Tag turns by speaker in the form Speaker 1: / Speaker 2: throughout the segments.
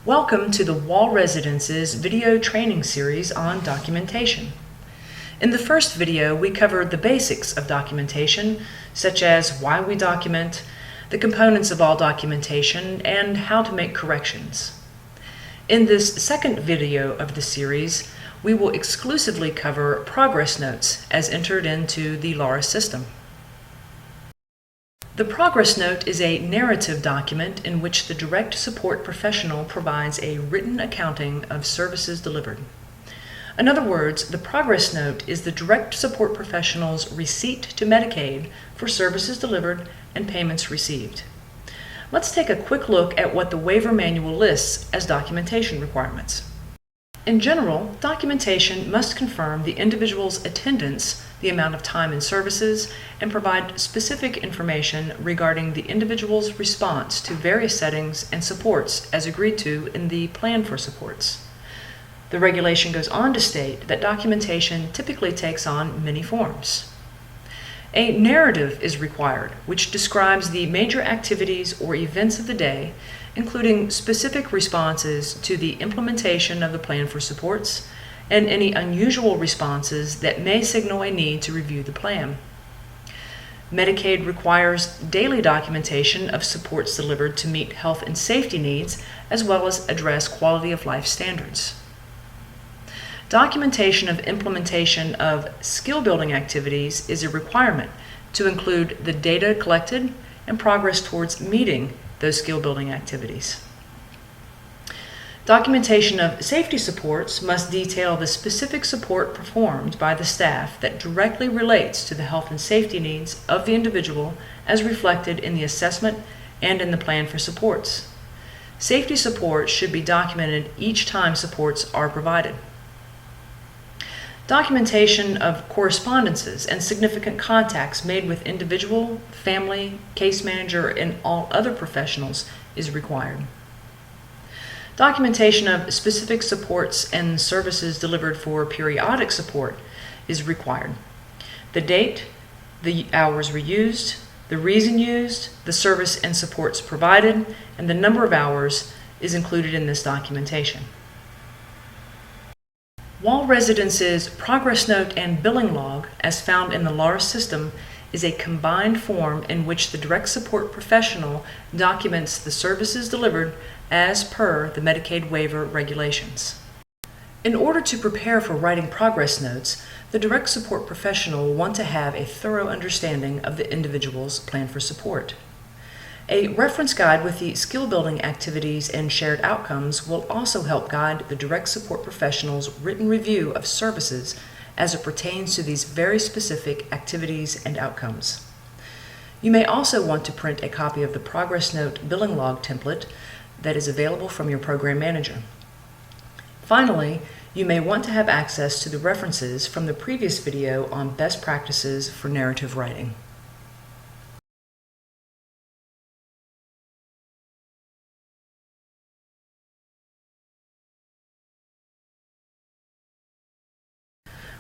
Speaker 1: Welcome to the Wall Residence's video training series on documentation. In the first video, we covered the basics of documentation, such as why we document, the components of all documentation, and how to make corrections. In this second video of the series, we will exclusively cover progress notes as entered into the LARA system. The progress note is a narrative document in which the direct support professional provides a written accounting of services delivered. In other words, the progress note is the direct support professional's receipt to Medicaid for services delivered and payments received. Let's take a quick look at what the waiver manual lists as documentation requirements. In general, documentation must confirm the individual's attendance, the amount of time in services, and provide specific information regarding the individual's response to various settings and supports as agreed to in the plan for supports. The regulation goes on to state that documentation typically takes on many forms. A narrative is required, which describes the major activities or events of the day, including specific responses to the implementation of the plan for supports and any unusual responses that may signal a need to review the plan. Medicaid requires daily documentation of supports delivered to meet health and safety needs, as well as address quality of life standards. Documentation of implementation of skill-building activities is a requirement to include the data collected and progress towards meeting those skill-building activities. Documentation of safety supports must detail the specific support performed by the staff that directly relates to the health and safety needs of the individual as reflected in the assessment and in the plan for supports. Safety support should be documented each time supports are provided. Documentation of correspondences and significant contacts made with individual, family, case manager, and all other professionals is required. Documentation of specific supports and services delivered for periodic support is required. The date, the hours reused, the reason used, the service and supports provided, and the number of hours is included in this documentation. Wall Residence's progress note and billing log, as found in the LARA system, is a combined form in which the direct support professional documents the services delivered as per the Medicaid waiver regulations. In order to prepare for writing progress notes, the direct support professional will want to have a thorough understanding of the individual's plan for support. A reference guide with the skill-building activities and shared outcomes will also help guide the direct support professional's written review of services as it pertains to these very specific activities and outcomes. You may also want to print a copy of the progress note billing log template that is available from your program manager. Finally, you may want to have access to the references from the previous video on best practices for narrative writing.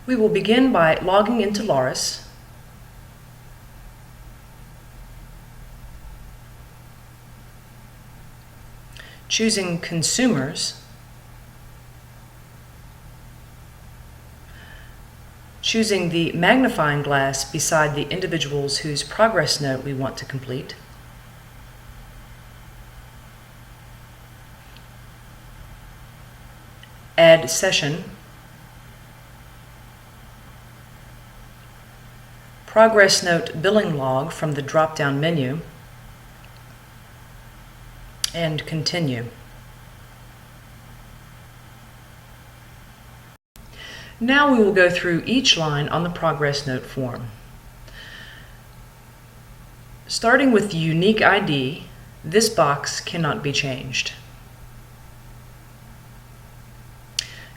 Speaker 1: We will begin by logging into LARAS, choosing Consumers, choosing the magnifying glass beside the individuals whose progress note we want to complete, add session, progress note billing log from the drop-down menu, and continue. Now we will go through each line on the progress note form. Starting with the unique ID, this box cannot be changed.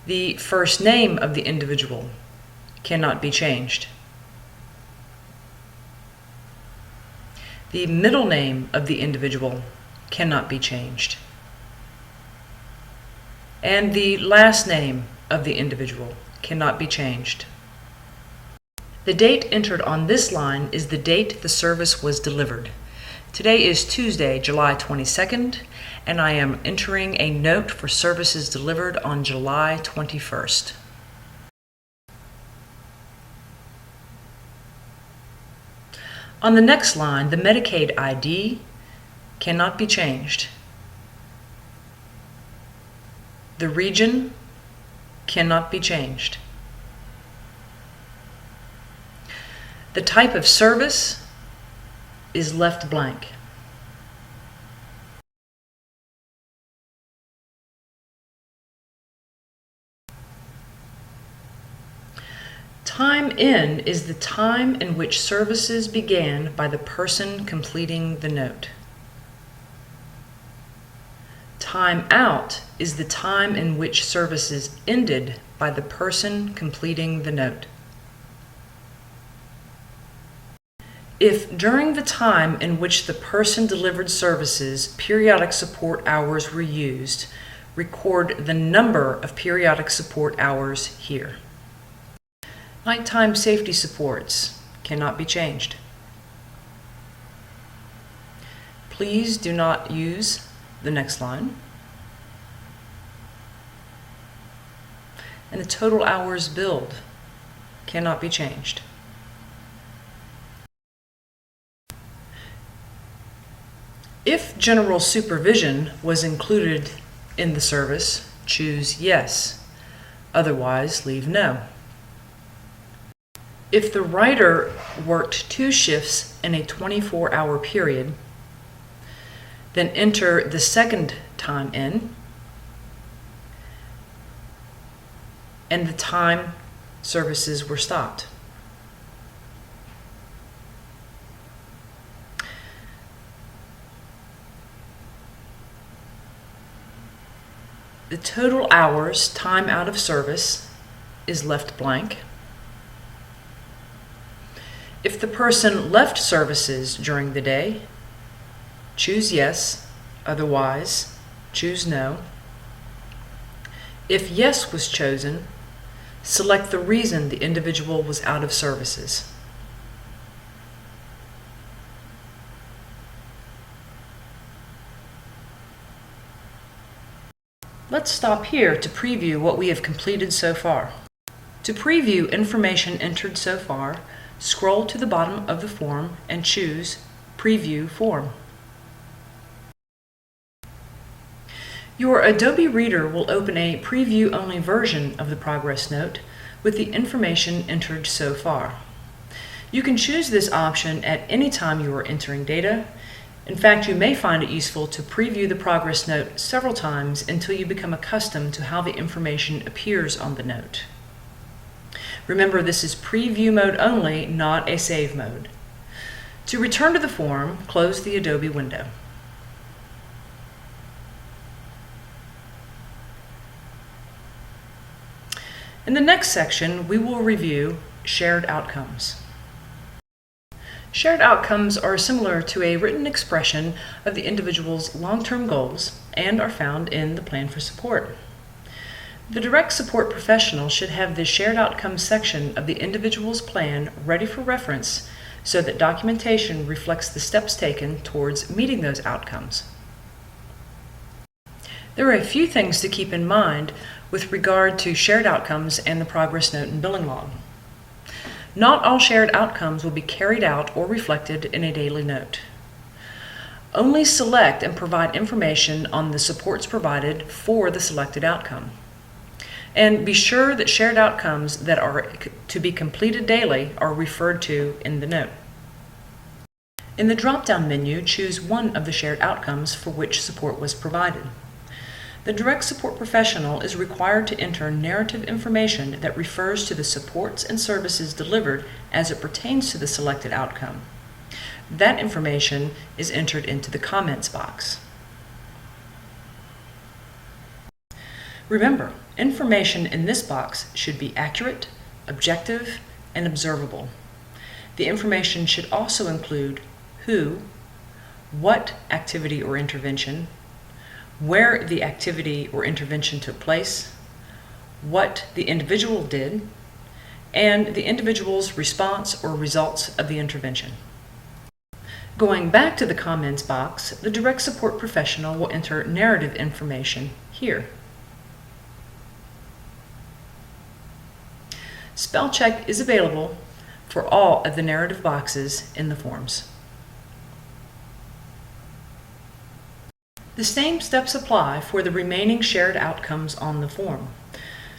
Speaker 1: The first name of the individual cannot be changed. The middle name of the individual cannot be changed. And the last name of the individual cannot be changed. The date entered on this line is the date the service was delivered. Today is Tuesday, July 22nd, and I am entering a note for services delivered on July 21st. On the next line, the Medicaid ID cannot be changed. The region cannot be changed. The type of service is left blank. Time in is the time in which services began by the person completing the note. Time out is the time in which services ended by the person completing the note. If during the time in which the person delivered services, periodic support hours were used, record the number of periodic support hours here. Nighttime safety supports cannot be changed. Please do not use the next line. And the total hours billed cannot be changed. If general supervision was included in the service, choose yes. Otherwise, leave no. If the writer worked 2 shifts in a 24-hour period, then enter the second time in and the time services were stopped. The total hours, time out of service, is left blank. If the person left services during the day, choose yes, otherwise choose no. If yes was chosen, select the reason the individual was out of services. Let's stop here to preview what we have completed so far. To preview information entered so far, scroll to the bottom of the form and choose Preview Form. Your Adobe Reader will open a preview-only version of the progress note with the information entered so far. You can choose this option at any time you are entering data. In fact, you may find it useful to preview the progress note several times until you become accustomed to how the information appears on the note. Remember, this is preview mode only, not a save mode. To return to the form, close the Adobe window. In the next section, we will review shared outcomes. Shared outcomes are similar to a written expression of the individual's long-term goals and are found in the Plan for Support. The direct support professional should have the shared outcomes section of the individual's plan ready for reference so that documentation reflects the steps taken towards meeting those outcomes. There are a few things to keep in mind with regard to shared outcomes and the progress note and billing log. Not all shared outcomes will be carried out or reflected in a daily note. Only select and provide information on the supports provided for the selected outcome. And be sure that shared outcomes that are to be completed daily are referred to in the note. In the drop-down menu, choose one of the shared outcomes for which support was provided. The direct support professional is required to enter narrative information that refers to the supports and services delivered as it pertains to the selected outcome. That information is entered into the comments box. Remember, information in this box should be accurate, objective, and observable. The information should also include who, what activity or intervention, where the activity or intervention took place, what the individual did, and the individual's response or results of the intervention. Going back to the comments box, the direct support professional will enter narrative information here. Spell check is available for all of the narrative boxes in the forms. The same steps apply for the remaining shared outcomes on the form.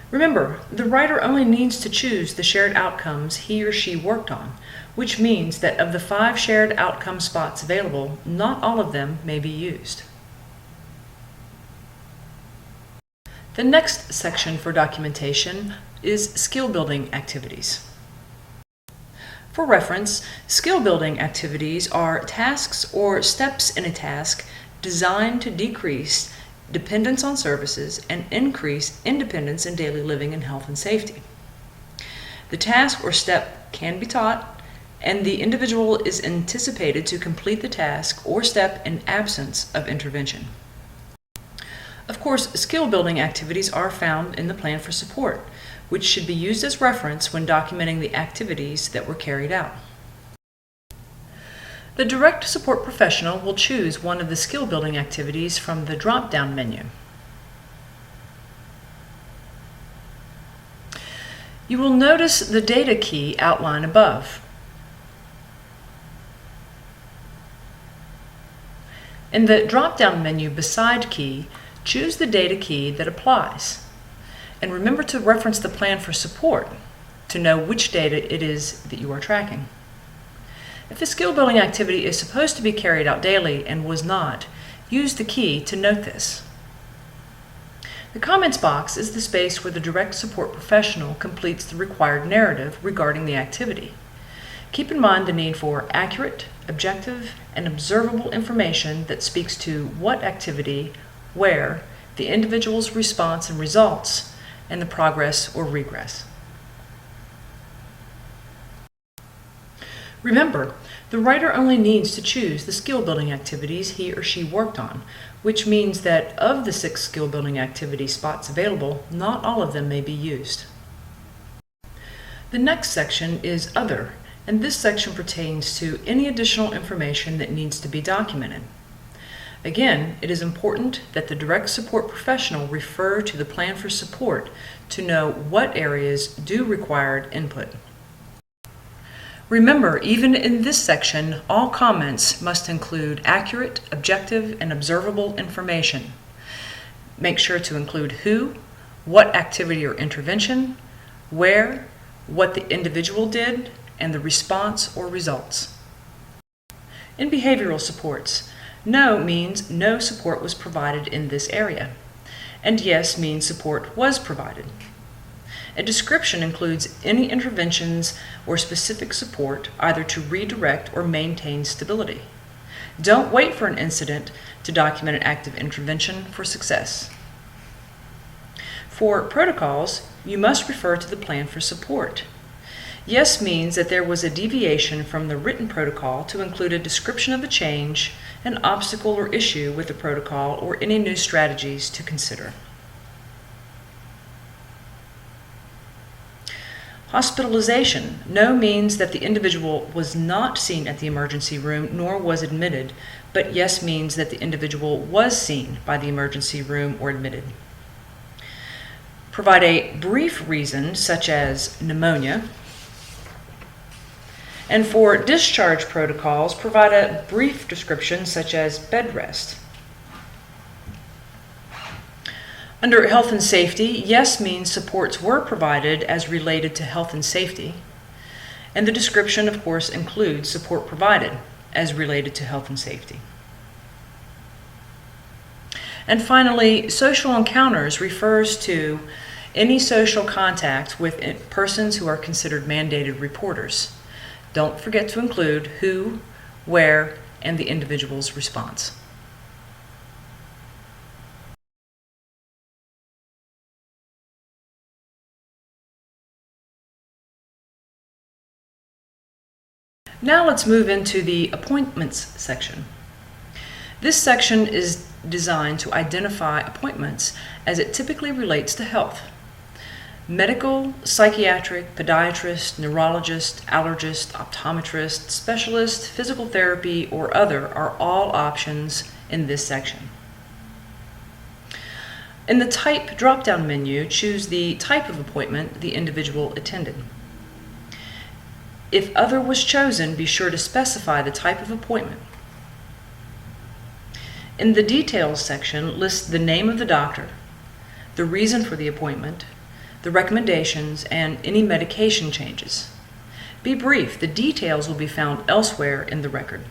Speaker 1: Remember, the writer only needs to choose the shared outcomes he or she worked on, which means that of the 5 shared outcome spots available, not all of them may be used. The next section for documentation is skill building activities. For reference, skill building activities are tasks or steps in a task designed to decrease dependence on services and increase independence in daily living and health and safety. The task or step can be taught, and the individual is anticipated to complete the task or step in absence of intervention. Of course, skill building activities are found in the plan for support, which should be used as reference when documenting the activities that were carried out. The direct support professional will choose one of the skill building activities from the drop-down menu. You will notice the data key outlined above. In the drop-down menu beside key, choose the data key that applies. And remember to reference the plan for support to know which data it is that you are tracking. If a skill building activity is supposed to be carried out daily and was not, use the key to note this. The comments box is the space where the direct support professional completes the required narrative regarding the activity. Keep in mind the need for accurate, objective, and observable information that speaks to what activity, where, the individual's response and results, and the progress or regress. Remember, the writer only needs to choose the skill building activities he or she worked on, which means that of the 6 skill building activity spots available, not all of them may be used. The next section is Other, and this section pertains to any additional information that needs to be documented. Again, it is important that the direct support professional refer to the plan for support to know what areas do require input. Remember, even in this section, all comments must include accurate, objective, and observable information. Make sure to include who, what activity or intervention, where, what the individual did, and the response or results. In behavioral supports, no means no support was provided in this area, and yes means support was provided. A description includes any interventions or specific support either to redirect or maintain stability. Don't wait for an incident to document an active intervention for success. For protocols, you must refer to the plan for support. Yes means that there was a deviation from the written protocol to include a description of the change, an obstacle or issue with the protocol, or any new strategies to consider. Hospitalization. No means that the individual was not seen at the emergency room nor was admitted, but yes means that the individual was seen by the emergency room or admitted. Provide a brief reason, such as pneumonia. And for discharge protocols, provide a brief description, such as bed rest. Under health and safety, yes means supports were provided as related to health and safety. And the description, of course, includes support provided as related to health and safety. And finally, social encounters refers to any social contact with persons who are considered mandated reporters. Don't forget to include who, where, and the individual's response. Now let's move into the appointments section. This section is designed to identify appointments as it typically relates to health. Medical, psychiatric, podiatrist, neurologist, allergist, optometrist, specialist, physical therapy, or other are all options in this section. In the Type drop-down menu, choose the type of appointment the individual attended. If other was chosen, be sure to specify the type of appointment. In the Details section, list the name of the doctor, the reason for the appointment, the recommendations, and any medication changes. Be brief, the details will be found elsewhere in the record.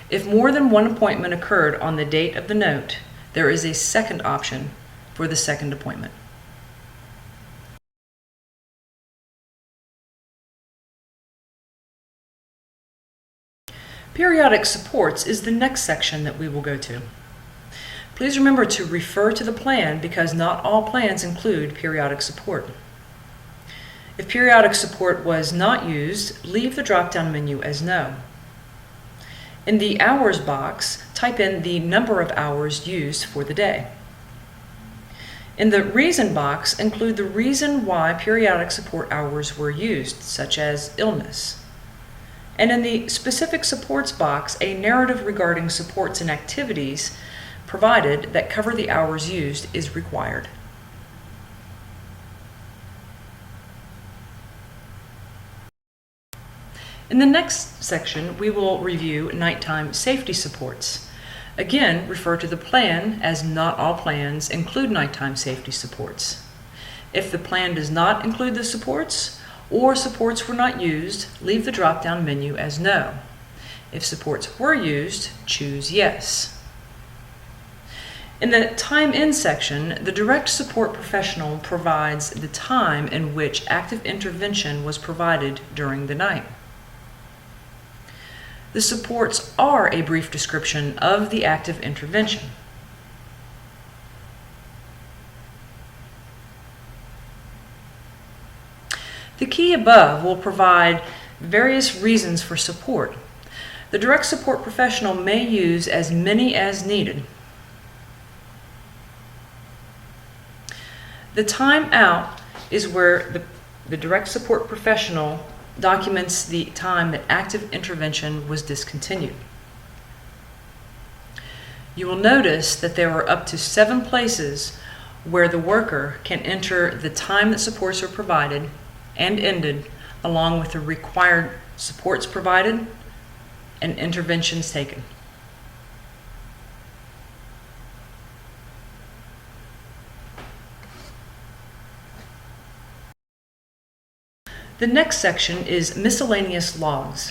Speaker 1: If more than one appointment occurred on the date of the note, there is a second option for the second appointment. Periodic supports is the next section that we will go to. Please remember to refer to the plan because not all plans include periodic support. If periodic support was not used, leave the drop-down menu as no. In the Hours box, type in the number of hours used for the day. In the Reason box, include the reason why periodic support hours were used, such as illness. And in the Specific Supports box, a narrative regarding supports and activities provided that cover the hours used is required. In the next section, we will review nighttime safety supports. Again, refer to the plan as not all plans include nighttime safety supports. If the plan does not include the supports, or supports were not used, leave the drop-down menu as no. If supports were used, choose yes. In the Time In section, the direct support professional provides the time in which active intervention was provided during the night. The supports are a brief description of the active intervention. The key above will provide various reasons for support. The direct support professional may use as many as needed. The time out is where the direct support professional documents the time that active intervention was discontinued. You will notice that there are up to 7 places where the worker can enter the time that supports are provided and ended, along with the required supports provided and interventions taken. The next section is miscellaneous logs.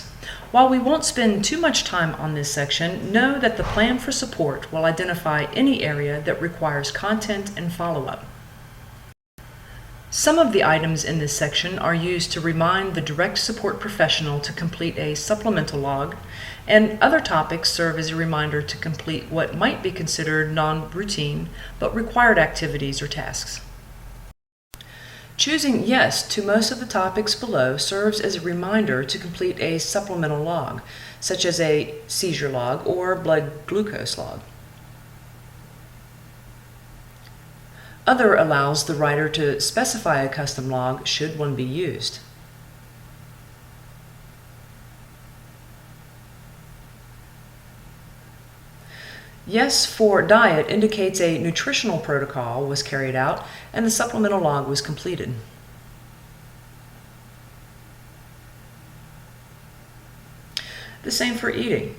Speaker 1: While we won't spend too much time on this section, know that the plan for support will identify any area that requires content and follow-up. Some of the items in this section are used to remind the direct support professional to complete a supplemental log, and other topics serve as a reminder to complete what might be considered non-routine but required activities or tasks. Choosing yes to most of the topics below serves as a reminder to complete a supplemental log, such as a seizure log or blood glucose log. Other allows the writer to specify a custom log should one be used. Yes for diet indicates a nutritional protocol was carried out and the supplemental log was completed. The same for eating.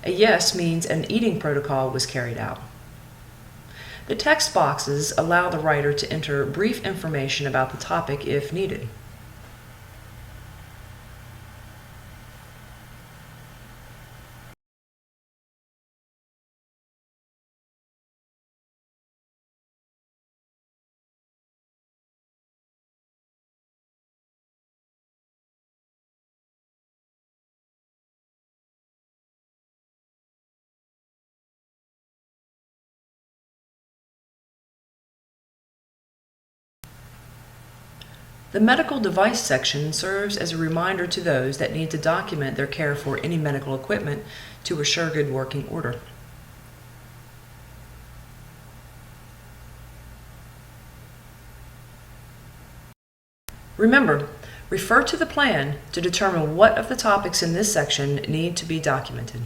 Speaker 1: A yes means an eating protocol was carried out. The text boxes allow the writer to enter brief information about the topic if needed. The medical device section serves as a reminder to those that need to document their care for any medical equipment to assure good working order. Remember, refer to the plan to determine what of the topics in this section need to be documented.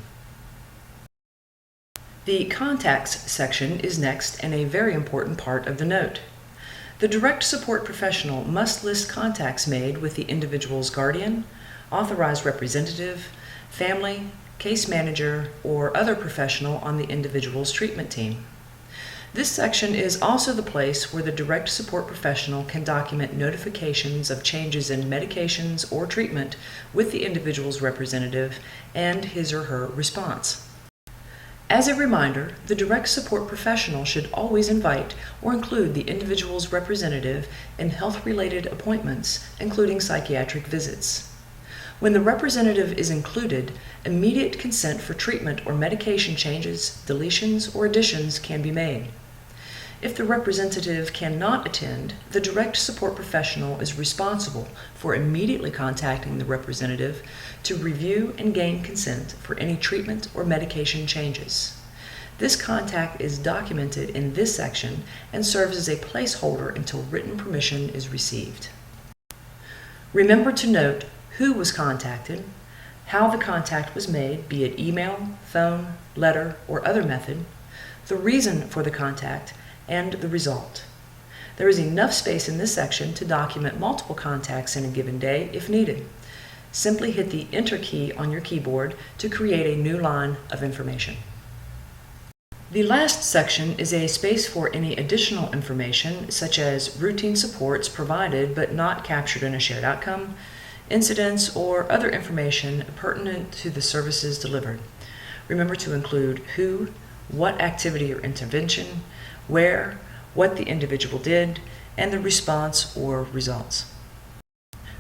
Speaker 1: The Contacts section is next and a very important part of the note. The direct support professional must list contacts made with the individual's guardian, authorized representative, family, case manager, or other professional on the individual's treatment team. This section is also the place where the direct support professional can document notifications of changes in medications or treatment with the individual's representative and his or her response. As a reminder, the direct support professional should always invite or include the individual's representative in health-related appointments, including psychiatric visits. When the representative is included, immediate consent for treatment or medication changes, deletions, or additions can be made. If the representative cannot attend, the direct support professional is responsible for immediately contacting the representative to review and gain consent for any treatment or medication changes. This contact is documented in this section and serves as a placeholder until written permission is received. Remember to note who was contacted, how the contact was made, be it email, phone, letter, or other method, the reason for the contact, and the result. There is enough space in this section to document multiple contacts in a given day if needed. Simply hit the Enter key on your keyboard to create a new line of information. The last section is a space for any additional information, such as routine supports provided but not captured in a shared outcome, incidents, or other information pertinent to the services delivered. Remember to include who, what activity or intervention, where, what the individual did, and the response or results.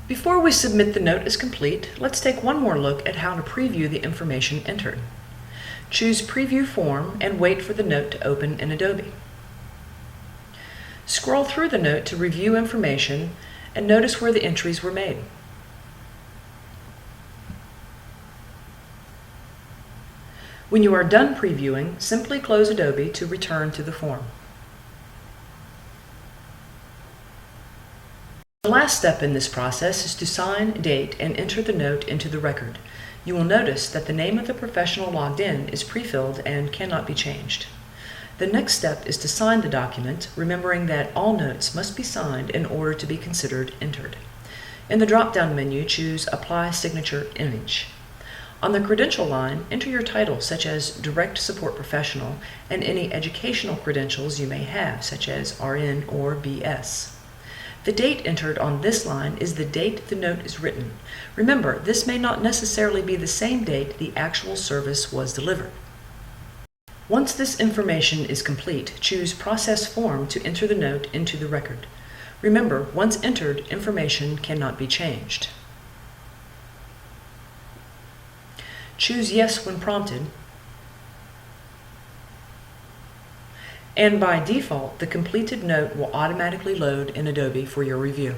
Speaker 1: Before we submit the note as complete, let's take one more look at how to preview the information entered. Choose Preview Form and wait for the note to open in Adobe. Scroll through the note to review information and notice where the entries were made. When you are done previewing, simply close Adobe to return to the form. The last step in this process is to sign, date, and enter the note into the record. You will notice that the name of the professional logged in is pre-filled and cannot be changed. The next step is to sign the document, remembering that all notes must be signed in order to be considered entered. In the drop-down menu, choose Apply Signature Image. On the credential line, enter your title, such as Direct Support Professional, and any educational credentials you may have, such as RN or BS. The date entered on this line is the date the note is written. Remember, this may not necessarily be the same date the actual service was delivered. Once this information is complete, choose Process Form to enter the note into the record. Remember, once entered, information cannot be changed. Choose Yes when prompted, and by default, the completed note will automatically load in Adobe for your review.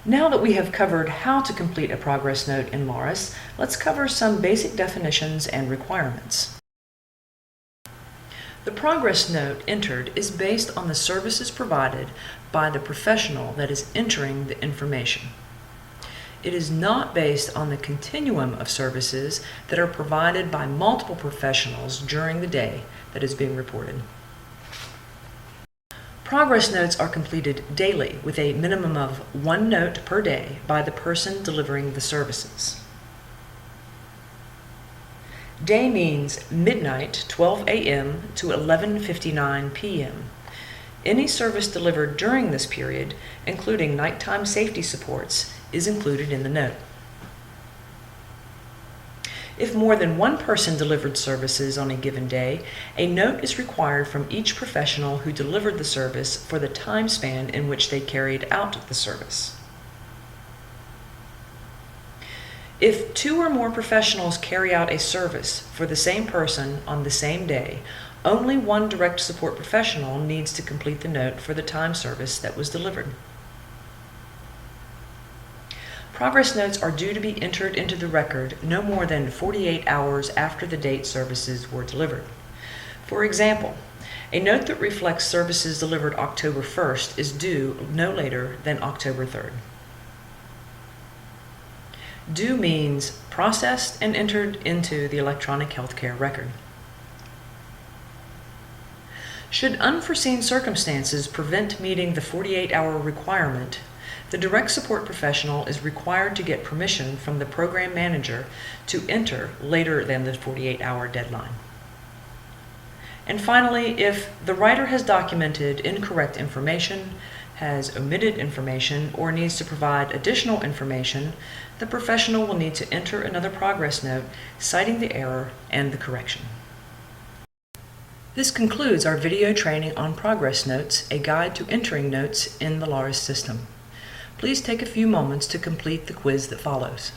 Speaker 1: Now that we have covered how to complete a progress note in Laurus, let's cover some basic definitions and requirements. The progress note entered is based on the services provided by the professional that is entering the information. It is not based on the continuum of services that are provided by multiple professionals during the day that is being reported. Progress notes are completed daily with a minimum of 1 note per day by the person delivering the services. Day means midnight, 12 a.m. to 11:59 p.m. Any service delivered during this period, including nighttime safety supports, is included in the note. If more than one person delivered services on a given day, a note is required from each professional who delivered the service for the time span in which they carried out the service. If 2 or more professionals carry out a service for the same person on the same day, only one direct support professional needs to complete the note for the time service that was delivered. Progress notes are due to be entered into the record no more than 48 hours after the date services were delivered. For example, a note that reflects services delivered October 1st is due no later than October 3rd. Due means processed and entered into the electronic healthcare record. Should unforeseen circumstances prevent meeting the 48-hour requirement, the direct support professional is required to get permission from the program manager to enter later than the 48-hour deadline. And finally, if the writer has documented incorrect information, has omitted information, or needs to provide additional information, the professional will need to enter another progress note citing the error and the correction. This concludes our video training on Progress Notes, a guide to entering notes in the LARS system. Please take a few moments to complete the quiz that follows.